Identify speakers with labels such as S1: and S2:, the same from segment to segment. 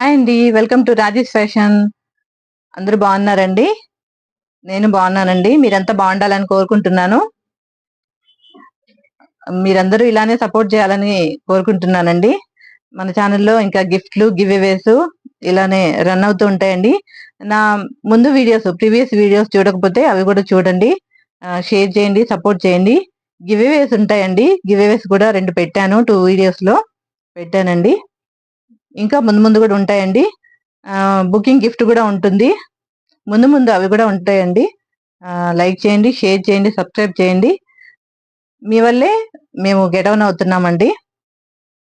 S1: Hi అండి. Welcome to Rajesh fashion. అందరూ బాగున్నారండి? నేను బాగున్నానండి. మీరంతా బాగుండాలని కోరుకుంటున్నాను. మీరందరూ ఇలానే సపోర్ట్ చేయాలని కోరుకుంటున్నానండి. మన ఛానల్లో ఇంకా గిఫ్ట్లు, గివ్ అవేస్ ఇలానే రన్ అవుతూ ఉంటాయండి. నా ముందు వీడియోస్, ప్రీవియస్ వీడియోస్ చూడకపోతే అవి కూడా చూడండి. షేర్ చేయండి, సపోర్ట్ చేయండి. గివ్ అవేస్ ఉంటాయండి. గివ్ అవేస్ కూడా 2 పెట్టాను. 2 వీడియోస్‌లో పెట్టానండి. ఇంకా ముందు ముందు కూడా ఉంటాయండి. బుకింగ్ గిఫ్ట్ కూడా ఉంటుంది. ముందు ముందు అవి కూడా ఉంటాయండి. లైక్ చేయండి, షేర్ చేయండి, సబ్స్క్రైబ్ చేయండి. మీ వల్లే మేము గెట్ ఆన్ అవుతున్నామండి.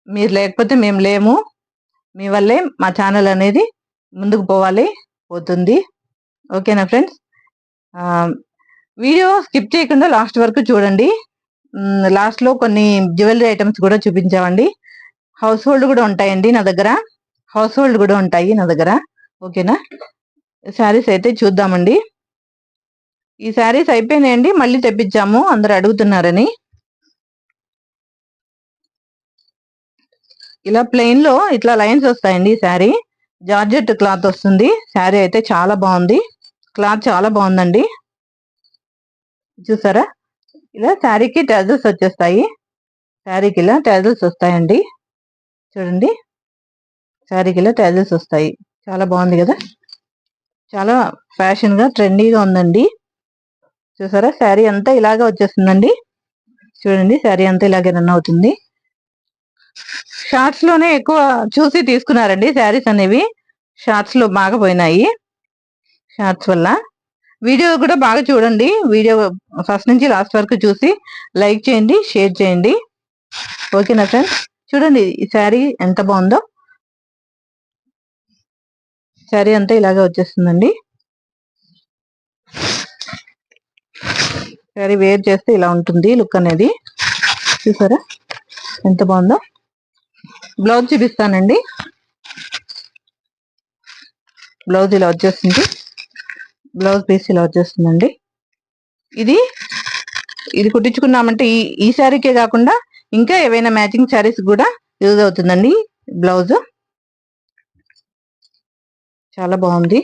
S1: మీరు లేకపోతే మేము లేము. మీ వల్లే మా ఛానల్ అనేది ముందుకు పోతుంది. ఓకేనా ఫ్రెండ్స్? వీడియో స్కిప్ చేయకుండా లాస్ట్ వరకు చూడండి. లాస్ట్‌లో కొన్ని జ్యువెలరీ ఐటమ్స్ కూడా చూపించామండి. హౌస్ హోల్డ్ కూడా ఉంటాయండి నా దగ్గర. హౌస్ హోల్డ్ కూడా ఉంటాయి నా దగ్గర. ఓకేనా? శారీస్ అయితే చూద్దామండి. ఈ శారీస్ అయిపోయినాయండి. మళ్ళీ తెప్పించాము అందరూ అడుగుతున్నారని. ఇలా ప్లెయిన్ లో ఇట్లా లైన్స్ వస్తాయండి. ఈ శారీ జార్జెట్ క్లాత్ వస్తుంది. శారీ అయితే చాలా బాగుంది. క్లాత్ చాలా బాగుందండి. చూసారా? ఇలా శారీకి టజల్స్ వచ్చేస్తాయి. శారీకి ఇలా టజల్స్ వస్తాయండి. చూడండి, శారీకి ఇలా టజల్స్ వస్తాయి. చాలా బాగుంది కదా? చాలా ఫ్యాషన్ గా ట్రెండీగా ఉందండి. చూసారా? శారీ అంతా ఇలాగే వచ్చేస్తుందండి. చూడండి, శారీ అంతా ఇలాగే రన్ అవుతుంది. షార్ట్స్ లోనే ఎక్కువ చూసి తీసుకున్నారండి శారీస్ అనేవి. షార్ట్స్ లో బాగా పోయినాయి. షార్ట్స్ వల్ల వీడియో కూడా బాగా చూడండి. వీడియో ఫస్ట్ నుంచి లాస్ట్ వరకు చూసి లైక్ చేయండి, షేర్ చేయండి. ఓకేనా ఫ్రెండ్స్? చూడండి ఈ శారీ ఎంత బాగుందో. శారీ అంతా ఇలాగే వచ్చేస్తుందండి. శారీ వేర్ చేస్తే ఇలా ఉంటుంది లుక్ అనేది. చూసారా ఎంత బాగుందో? బ్లౌజ్ చూపిస్తానండి. బ్లౌజ్ ఇలా వచ్చేస్తుంది. బ్లౌజ్ పీస్ ఇలా వచ్చేస్తుందండి. ఇది కుట్టించుకున్నామంటే ఈ శారీకే కాకుండా ఇంకా ఏవైనా మ్యాచింగ్ శారీస్ కూడా యూజ్ అవుతుందండి. బ్లౌజ్ చాలా బాగుంది.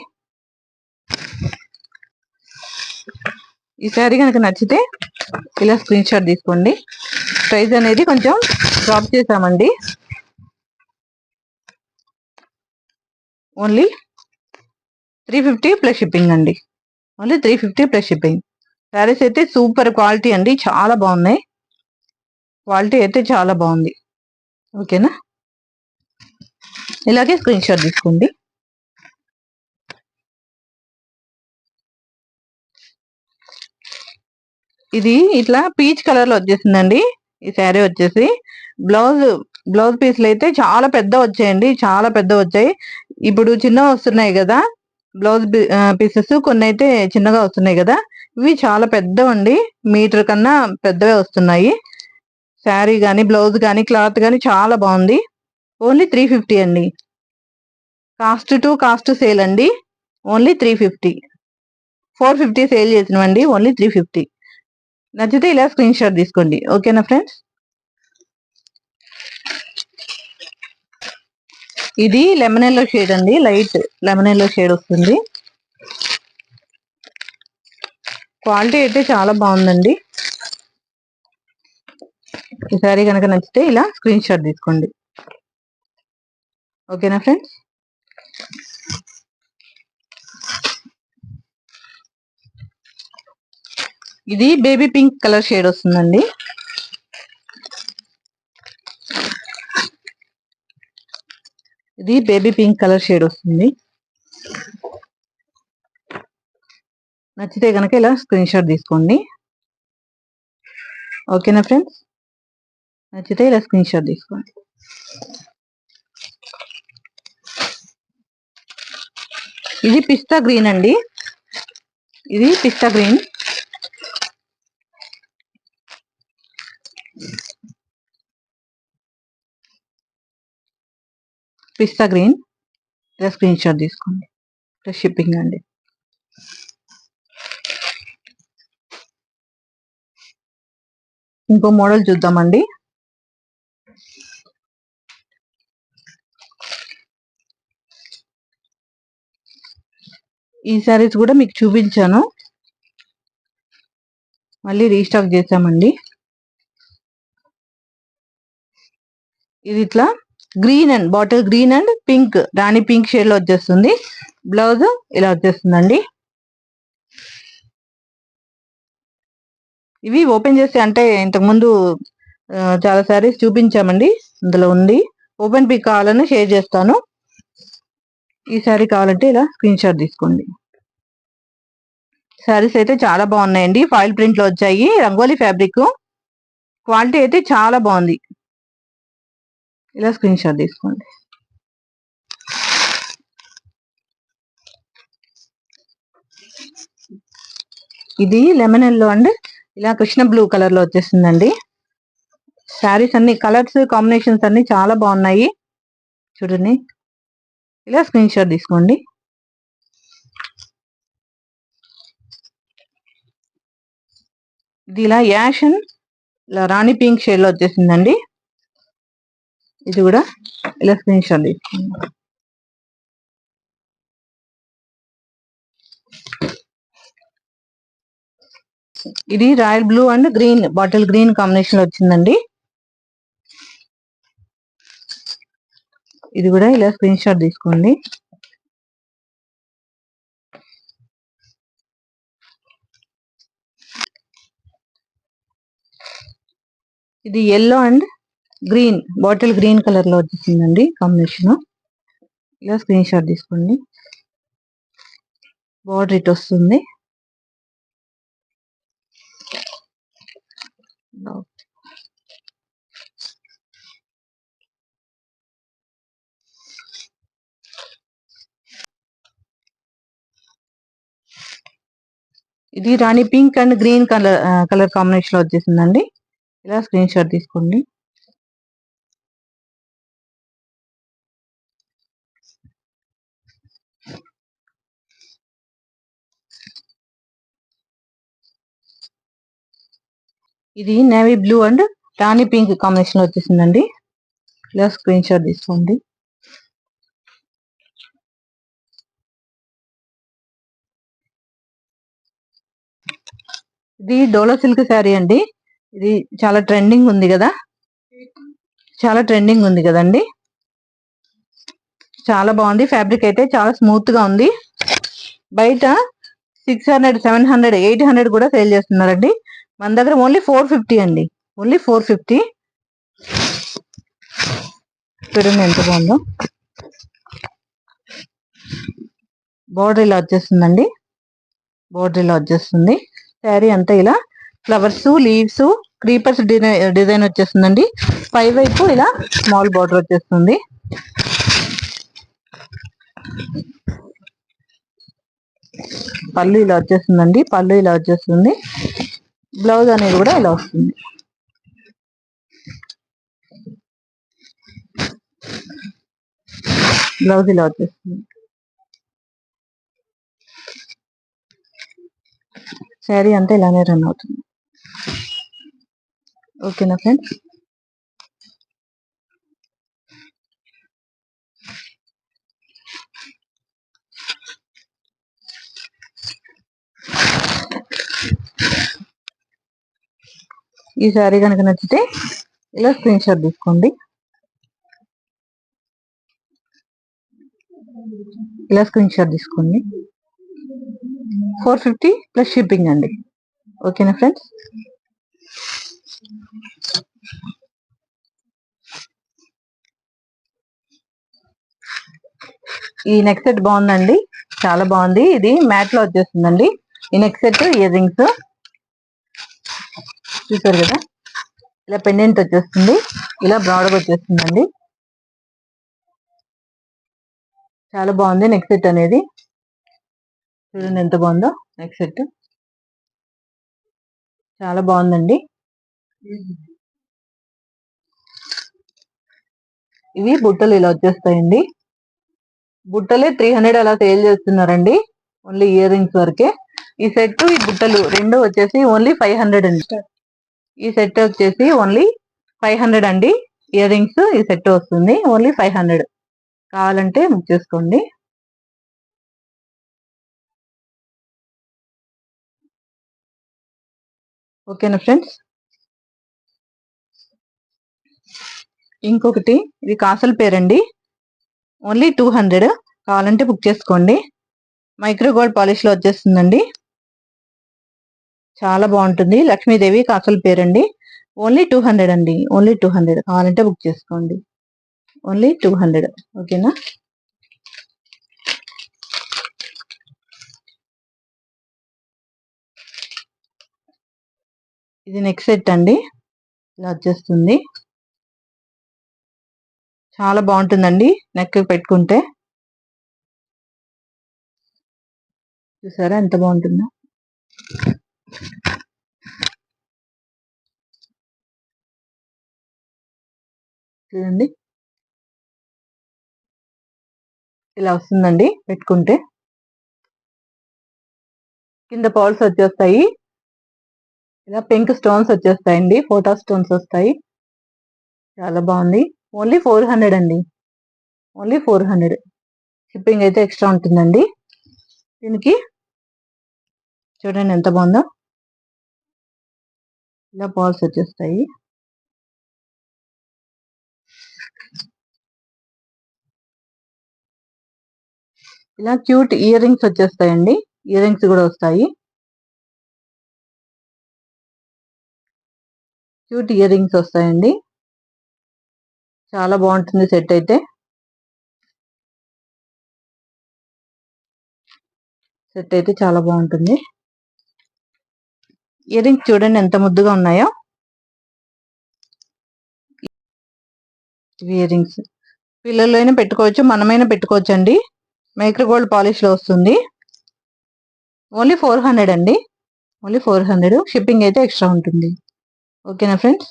S1: ఈ శారీ కనుక నచ్చితే ఇలా స్క్రీన్ షాట్ తీసుకోండి. ప్రైస్ అనేది కొంచెం డ్రాప్ చేసామండి. ఓన్లీ 350 ప్లస్ షిప్పింగ్ అండి. Only 350 plus shipping. శారీస్ అయితే సూపర్ క్వాలిటీ అండి. చాలా బాగున్నాయి. క్వాలిటీ అయితే చాలా బాగుంది. ఓకేనా? ఇలాగే స్క్రీన్ షాట్ తీసుకోండి. ఇది ఇట్లా పీచ్ కలర్ లో వచ్చేసిందండి. ఈ శారీ వచ్చేసి బ్లౌజ్ పీస్లు అయితే చాలా పెద్ద వచ్చాయండి. చాలా పెద్ద వచ్చాయి. ఇప్పుడు చిన్న వస్తున్నాయి కదా బ్లౌజ్ పీసెస్, కొన్ని అయితే చిన్నగా వస్తున్నాయి కదా. ఇవి చాలా పెద్దవండి. మీటర్ కన్నా పెద్దవే వస్తున్నాయి. శారీ కానీ బ్లౌజ్ కానీ క్లాత్ కానీ చాలా బాగుంది. ఓన్లీ 350 అండి. కాస్ట్ టు కాస్ట్ సేల్ అండి. ఓన్లీ 350. 450 సేల్ చేసినవండి. ఓన్లీ 350. నచ్చితే ఇలా స్క్రీన్ షాట్ తీసుకోండి. ఓకేనా ఫ్రెండ్స్? ఇది లెమన్ ఎల్లో షేడ్ అండి. లైట్ లెమన్ ఎల్లో షేడ్ వస్తుంది. క్వాలిటీ అయితే చాలా బాగుందండి. ఈ సారీ కనుక నచ్చితే ఇలా స్క్రీన్ షాట్ తీసుకోండి. ఓకేనా ఫ్రెండ్స్? ఇది బేబీ పింక్ కలర్ షేడ్ వస్తుందండి. ఇది బేబీ పింక్ కలర్ షేడ్ వస్తుంది. నచ్చితే కనుక ఇలా స్క్రీన్ షాట్ తీసుకోండి. ఓకేనా ఫ్రెండ్స్? నచ్చితే ఇలా స్క్రీన్ షాట్ తీసుకోండి. ఇది పిస్తా గ్రీన్ అండి. ఇది పిస్తా గ్రీన్. పిస్తా గ్రీన్. ఇలా స్క్రీన్ షాట్ తీసుకోండి. ప్లస్ షిప్పింగ్ అండి. ఇంకో మోడల్ చూద్దామండి. ఈ శారీస్ కూడా మీకు చూపించాను, మళ్ళీ రీస్టాక్ చేసామండి. ఇది ఇట్లా green and bottle green and pink, Rani pink shade లో వచ్చేస్తుంది. బ్లౌజ్ ఇలా వచ్చేస్తుందండి. ఇవి ఓపెన్ చేసి అంటే ఇంతకు ముందు చాలా శారీస్ చూపించామండి, అందులో ఉంది. ఓపెన్ పిక్ కావాలని షేర్ చేస్తాను. ఈ శారీ కావాలంటే ఇలా స్క్రీన్ షాట్ తీసుకోండి. శారీస్ అయితే చాలా బాగున్నాయండి, ఫాయిల్ ప్రింట్ లో వచ్చాయి, రంగోలీ ఫ్యాబ్రిక్, క్వాలిటీ అయితే చాలా బాగుంది. ఇలా స్క్రీన్ షాట్ తీసుకోండి. ఇది లెమన్ ఎల్లో అండ్ ఇలా కృష్ణ బ్లూ కలర్ లో వచ్చేసిందండి. శారీస్ అన్ని కలర్స్ కాంబినేషన్స్ అన్ని చాలా బాగున్నాయి చూడండి. ఇలా స్క్రీన్ షాట్ తీసుకోండి. ఇది ఇలా యాష్ అండ్ ఇలా రాణి పింక్ షేడ్ లో వచ్చేసిందండి. ఇది కూడా ఇలా స్క్రీన్ షాట్ తీసుకోండి. ఇది royal blue and green, bottle green combination లో వచ్చిందండి. ఇది కూడా ఇలా స్క్రీన్ షాట్ తీసుకోండి. ఇది yellow and green, bottle green colour లో వచ్చేసిందండి కాంబినేషన్. ఇలా స్క్రీన్ షాట్ తీసుకోండి. బార్డర్ ఇట్ వస్తుంది. ఇది rani pink and green colour combination లో వచ్చేసిందండి. ఇలా స్క్రీన్ షాట్ తీసుకోండి. ఇది navy blue and rani pink combination లో వచ్చేసిందండి. ఇలా స్క్రీన్ షాట్ తీసుకోండి. ఇది డోలా సిల్క్ శారీ అండి. ఇది చాలా ట్రెండింగ్ ఉంది కదా, చాలా ట్రెండింగ్ ఉంది కదండి. చాలా బాగుంది, ఫ్యాబ్రిక్ అయితే చాలా స్మూత్ గా ఉంది. బయట 600, 700, 800 కూడా సేల్ చేస్తున్నారండి. మన దగ్గర ఓన్లీ 450 అండి, ఓన్లీ 450. చూడండి ఎంత బాగుందో. బోర్డర్ ఇలా వచ్చేస్తుందండి, బోర్డర్ ఇలా వచ్చేస్తుంది. శారీ అంతా ఇలా ఫ్లవర్స్, లీవ్స్, క్రీపర్స్ డిజైన్ వచ్చేస్తుందండి. పై వైపు ఇలా స్మాల్ బోర్డర్ వచ్చేస్తుంది. పళ్ళు ఇలా వచ్చేస్తుందండి, పళ్ళు ఇలా వచ్చేస్తుంది. బ్లౌజ్ అనేది కూడా ఇలా వస్తుంది. బ్లౌజ్ ఇలా వచ్చేస్తుంది. శారీ అంతా ఇలానే రన్ అవుతుంది. ఓకేనా ఫ్రెండ్స్? ఈ శారీ కనుక నచ్చితే ఇలా స్క్రీన్ షాట్ తీసుకోండి. ఇలా స్క్రీన్ షాట్ తీసుకోండి. 450 ప్లస్ షిప్పింగ్ అండి. ఓకేనా ఫ్రెండ్స్? ఈ నెక్ సెట్ బాగుందండి, చాలా బాగుంది. ఇది మ్యాట్ లో వచ్చేస్తుందండి. ఈ నెక్ సెట్ ఇయర్ రింగ్స్ చూసారు కదా, ఇలా పెండెంట్ వచ్చేస్తుంది, ఇలా బ్రాడ్ వచ్చేస్తుందండి. చాలా బాగుంది నెక్ సెట్ అనేది. చూడండి ఎంత బాగుందో నెక్ సెట్, చాలా బాగుందండి. ఇవి బుట్టలు ఇలా వచ్చేస్తాయండి. బుట్టలే 300 అలా సేల్ చేస్తున్నారండి, ఓన్లీ ఇయర్ రింగ్స్ వరకే. ఈ సెట్ ఈ బుట్టలు రెండు వచ్చేసి ఓన్లీ 500 అండి. ఈ సెట్ వచ్చేసి ఓన్లీ 500 అండి. ఇయర్ రింగ్స్ ఈ సెట్ వస్తుంది ఓన్లీ 500. కావాలంటే బుక్ చేసుకోండి. ఓకేనా ఫ్రెండ్స్. ఇంకొకటి ఇది కాసల్ పేరండి, ఓన్లీ 200. కావాలంటే బుక్ చేసుకోండి. మైక్రో గోల్డ్ పాలిష్ లో వచ్చేస్తుందండి, చాలా బాగుంటుంది. లక్ష్మీదేవి కాసల్ పేరండి, ఓన్లీ 200 అండి, ఓన్లీ 200. కావాలంటే బుక్ చేసుకోండి, ఓన్లీ 200. ఓకేనా. ఇది నెక్స్ట్ సెట్ అండి, ఇలా వచ్చేస్తుంది. చాలా బాగుంటుందండి నెక్ పెట్టుకుంటే. చూసారా ఎంత బాగుంటుందో. చూడండి ఇలా వస్తుందండి పెట్టుకుంటే. కింద పౌల్స్ వచ్చేస్తాయి, ఇలా పింక్ స్టోన్స్ వచ్చేస్తాయండి, ఫోటో స్టోన్స్ వస్తాయి. చాలా బాగుంది. ఓన్లీ 400 అండి, ఓన్లీ 400. షిప్పింగ్ అయితే ఎక్స్ట్రా ఉంటుందండి. దీనికి చూడండి ఎంత బాగుందో, ఇలా పౌల్స్ వచ్చేస్తాయి. ఇలా క్యూట్ ఇయర్ రింగ్స్ వచ్చేస్తాయండి, ఇయర్ రింగ్స్ కూడా వస్తాయి. క్యూట్ ఇయర్ రింగ్స్ వస్తాయండి, చాలా బాగుంటుంది సెట్ అయితే. సెట్ అయితే చాలా బాగుంటుంది. ఇయర్ రింగ్స్ చూడండి ఎంత ముద్దుగా ఉన్నాయో. ఇయర్ రింగ్స్ పిల్లలైనా పెట్టుకోవచ్చు, మనమైనా పెట్టుకోవచ్చు అండి. మైక్రో గోల్డ్ పాలిష్ లో వస్తుంది. ఓన్లీ 400 అండి, ఓన్లీ 400. షిప్పింగ్ అయితే ఎక్స్ట్రా ఉంటుంది. ఓకేనా ఫ్రెండ్స్.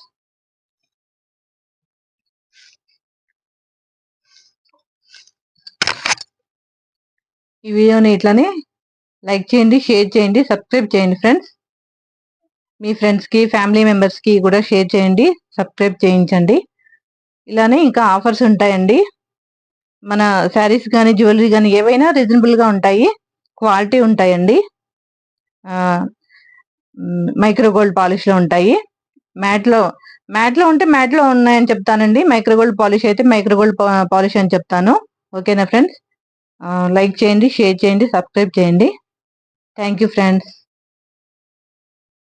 S1: ఈ వీడియోని ఇట్లానే లైక్ చేయండి, షేర్ చేయండి, సబ్స్క్రైబ్ చేయండి ఫ్రెండ్స్. మీ ఫ్రెండ్స్కి, ఫ్యామిలీ మెంబర్స్కి కూడా షేర్ చేయండి, సబ్స్క్రైబ్ చేయించండి. ఇలానే ఇంకా ఆఫర్స్ ఉంటాయండి. మన శారీస్ కానీ, జ్యువెలరీ కానీ ఏవైనా రీజనబుల్గా ఉంటాయి, క్వాలిటీ ఉంటాయండి. మైక్రో గోల్డ్ పాలిష్లో ఉంటాయి. మ్యాట్లో ఉంటే మ్యాట్లో ఉన్నాయని చెప్తానండి. మైక్రో గోల్డ్ పాలిష్ అయితే మైక్రో గోల్డ్ పాలిష్ అని చెప్తాను. ఓకేనా ఫ్రెండ్స్. లైక్ చేయండి, షేర్ చేయండి, సబ్స్క్రైబ్ చేయండి. Thank you friends.